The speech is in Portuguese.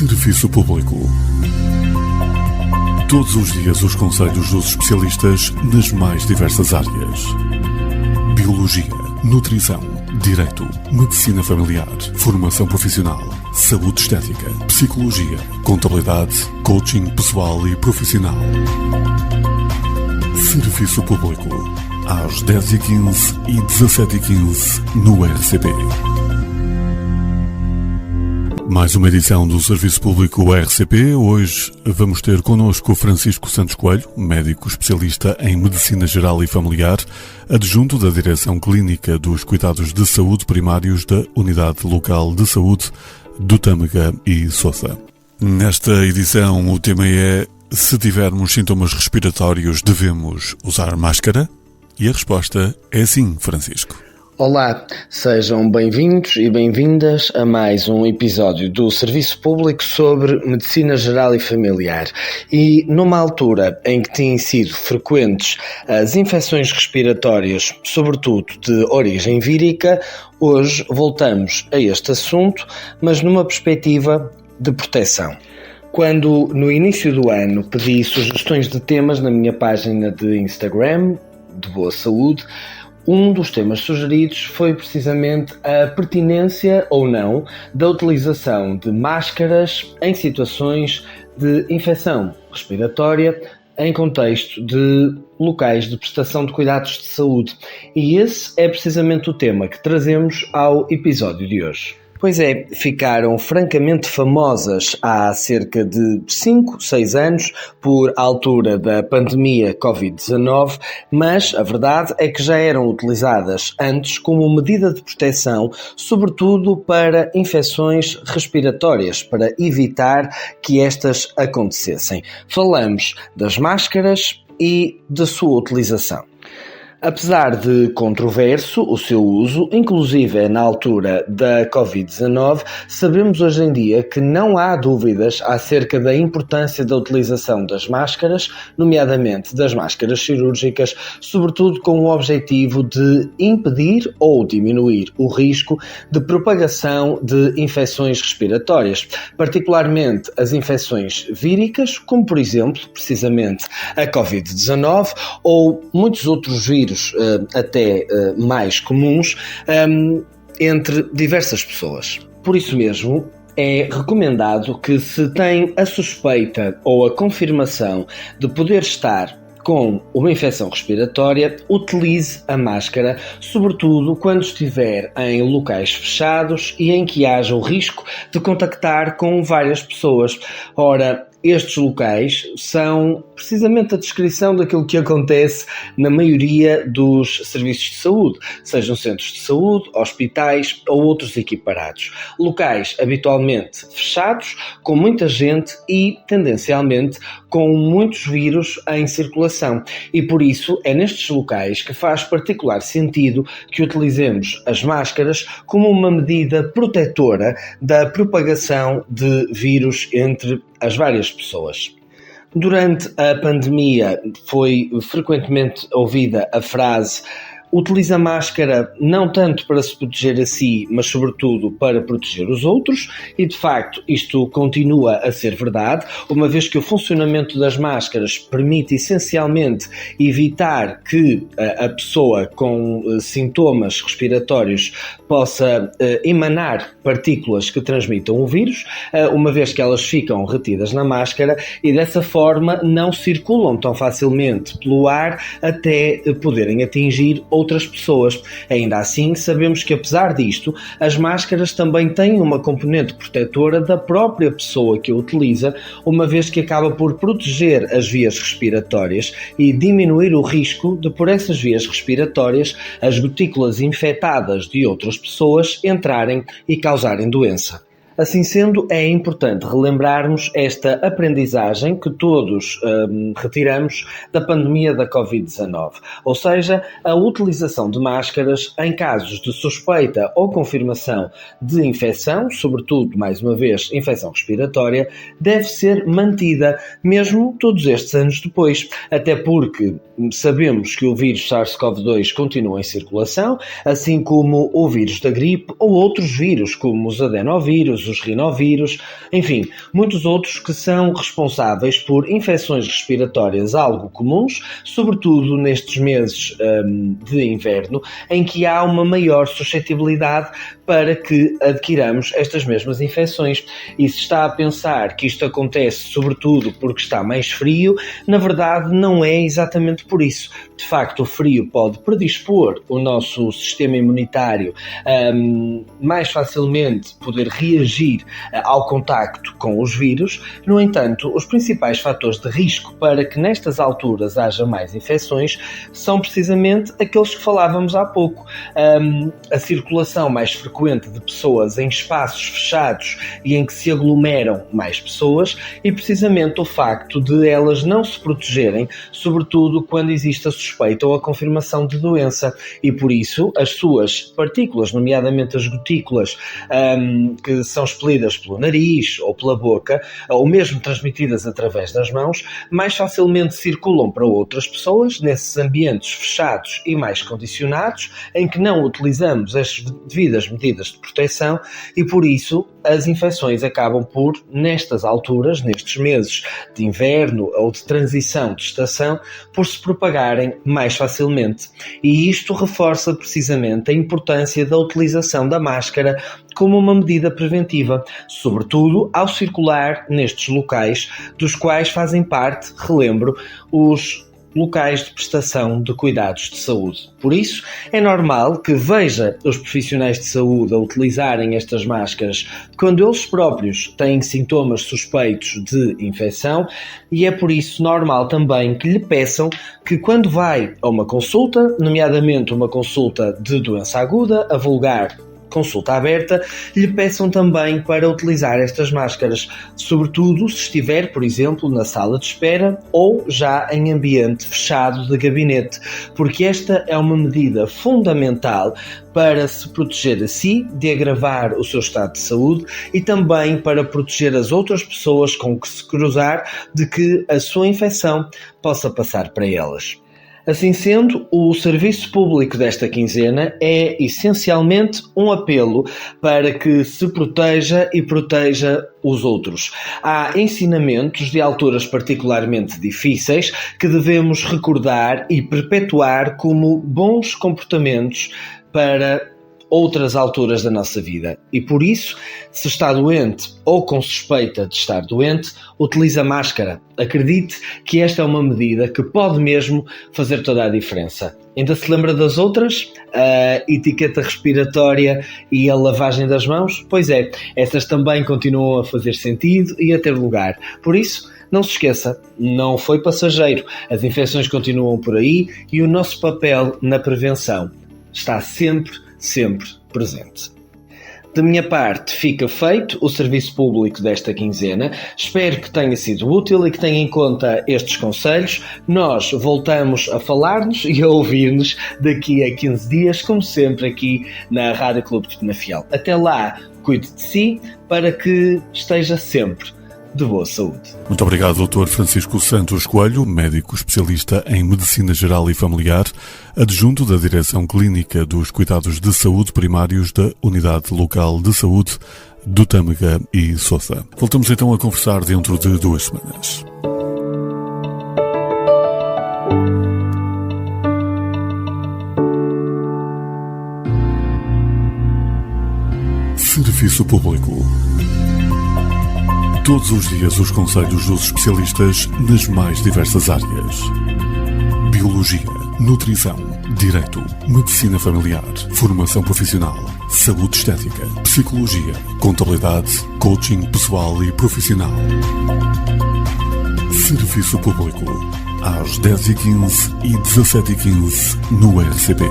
Serviço Público. Todos os dias os conselhos dos especialistas nas mais diversas áreas. Biologia, nutrição, direito, medicina familiar, formação profissional, saúde estética, psicologia, contabilidade, coaching pessoal e profissional. Serviço Público. Às 10h15 e 17h15 no RCP. Mais uma edição do Serviço Público RCP. Hoje vamos ter connosco Francisco Santos Coelho, médico especialista em Medicina Geral e Familiar, adjunto da Direção Clínica dos Cuidados de Saúde Primários da Unidade Local de Saúde do Tâmega e Sousa. Nesta edição o tema é: se tivermos sintomas respiratórios, devemos usar máscara? E a resposta é sim, Francisco. Olá, sejam bem-vindos e bem-vindas a mais um episódio do Serviço Público sobre Medicina Geral e Familiar. E numa altura em que têm sido frequentes as infecções respiratórias, sobretudo de origem vírica, hoje voltamos a este assunto, mas numa perspectiva de proteção. Quando no início do ano pedi sugestões de temas na minha página de Instagram, de Boa Saúde, um dos temas sugeridos foi precisamente a pertinência ou não da utilização de máscaras em situações de infecção respiratória em contexto de locais de prestação de cuidados de saúde. E esse é precisamente o tema que trazemos ao episódio de hoje. Pois é, ficaram francamente famosas há cerca de 5, 6 anos por altura da pandemia Covid-19, mas a verdade é que já eram utilizadas antes como medida de proteção, sobretudo para infecções respiratórias, para evitar que estas acontecessem. Falamos das máscaras e da sua utilização. Apesar de controverso o seu uso, inclusive na altura da Covid-19, sabemos hoje em dia que não há dúvidas acerca da importância da utilização das máscaras, nomeadamente das máscaras cirúrgicas, sobretudo com o objetivo de impedir ou diminuir o risco de propagação de infecções respiratórias, particularmente as infecções víricas, como por exemplo, precisamente a Covid-19 ou muitos outros vírus até mais comuns entre diversas pessoas. Por isso mesmo, é recomendado que, se tem a suspeita ou a confirmação de poder estar com uma infecção respiratória, utilize a máscara, sobretudo quando estiver em locais fechados e em que haja o risco de contactar com várias pessoas. Ora, estes locais são precisamente a descrição daquilo que acontece na maioria dos serviços de saúde, sejam centros de saúde, hospitais ou outros equiparados. Locais habitualmente fechados, com muita gente e, tendencialmente, com muitos vírus em circulação. E por isso é nestes locais que faz particular sentido que utilizemos as máscaras como uma medida protetora da propagação de vírus entre as várias pessoas. Durante a pandemia foi frequentemente ouvida a frase: utiliza a máscara não tanto para se proteger a si, mas sobretudo para proteger os outros, e de facto isto continua a ser verdade, uma vez que o funcionamento das máscaras permite essencialmente evitar que a pessoa com sintomas respiratórios possa emanar partículas que transmitam o vírus, uma vez que elas ficam retidas na máscara e dessa forma não circulam tão facilmente pelo ar até poderem atingir outras pessoas. Ainda assim, sabemos que, apesar disto, as máscaras também têm uma componente protetora da própria pessoa que a utiliza, uma vez que acaba por proteger as vias respiratórias e diminuir o risco de, por essas vias respiratórias, as gotículas infectadas de outras pessoas entrarem e causarem doença. Assim sendo, é importante relembrarmos esta aprendizagem que todos retiramos da pandemia da Covid-19, ou seja, a utilização de máscaras em casos de suspeita ou confirmação de infecção, sobretudo, mais uma vez, infecção respiratória, deve ser mantida, mesmo todos estes anos depois, até porque sabemos que o vírus SARS-CoV-2 continua em circulação, assim como o vírus da gripe ou outros vírus, como os adenovírus, os rinovírus, enfim, muitos outros que são responsáveis por infecções respiratórias algo comuns, sobretudo nestes meses de inverno, em que há uma maior suscetibilidade para que adquiramos estas mesmas infecções. E se está a pensar que isto acontece sobretudo porque está mais frio, na verdade não é exatamente por isso. De facto, o frio pode predispor o nosso sistema imunitário a mais facilmente poder reagir ao contacto com os vírus. No entanto, os principais fatores de risco para que nestas alturas haja mais infecções são precisamente aqueles que falávamos há pouco. A circulação mais frequente de pessoas em espaços fechados e em que se aglomeram mais pessoas e precisamente o facto de elas não se protegerem, sobretudo quando existe a suspeita ou a confirmação de doença, e por isso as suas partículas, nomeadamente as gotículas que são expelidas pelo nariz ou pela boca, ou mesmo transmitidas através das mãos, mais facilmente circulam para outras pessoas nesses ambientes fechados e mais condicionados, em que não utilizamos as devidas medidas de proteção, e por isso as infecções acabam por, nestas alturas, nestes meses de inverno ou de transição de estação, por se propagarem mais facilmente. E isto reforça precisamente a importância da utilização da máscara como uma medida preventiva, sobretudo ao circular nestes locais, dos quais fazem parte, relembro, os locais de prestação de cuidados de saúde. Por isso, é normal que veja os profissionais de saúde a utilizarem estas máscaras quando eles próprios têm sintomas suspeitos de infecção, e é por isso normal também que lhe peçam que quando vai a uma consulta, nomeadamente uma consulta de doença aguda, a vulgar consulta aberta, lhe peçam também para utilizar estas máscaras, sobretudo se estiver, por exemplo, na sala de espera ou já em ambiente fechado de gabinete, porque esta é uma medida fundamental para se proteger a si de agravar o seu estado de saúde e também para proteger as outras pessoas com que se cruzar de que a sua infecção possa passar para elas. Assim sendo, o serviço público desta quinzena é essencialmente um apelo para que se proteja e proteja os outros. Há ensinamentos de alturas particularmente difíceis que devemos recordar e perpetuar como bons comportamentos para outras alturas da nossa vida. E por isso, se está doente ou com suspeita de estar doente, utilize a máscara. Acredite que esta é uma medida que pode mesmo fazer toda a diferença. Ainda se lembra das outras? A etiqueta respiratória e a lavagem das mãos? Pois é, essas também continuam a fazer sentido e a ter lugar. Por isso, não se esqueça, não foi passageiro. As infecções continuam por aí e o nosso papel na prevenção está sempre presente. Da minha parte, fica feito o serviço público desta quinzena. Espero que tenha sido útil e que tenha em conta estes conselhos. Nós voltamos a falar-nos e a ouvir-nos daqui a 15 dias, como sempre aqui na Rádio Clube de Penafiel. Até lá, cuide de si para que esteja sempre de boa saúde. Muito obrigado, Dr. Francisco Santos Coelho, médico especialista em Medicina Geral e Familiar, adjunto da Direção Clínica dos Cuidados de Saúde Primários da Unidade Local de Saúde do Tâmega e Sousa. Voltamos então a conversar dentro de 2 semanas. Serviço Público. Todos os dias os conselhos dos especialistas nas mais diversas áreas. Biologia, nutrição, direito, medicina familiar, formação profissional, saúde estética, psicologia, contabilidade, coaching pessoal e profissional. Serviço Público, às 10h15 e 17h15 no RCP.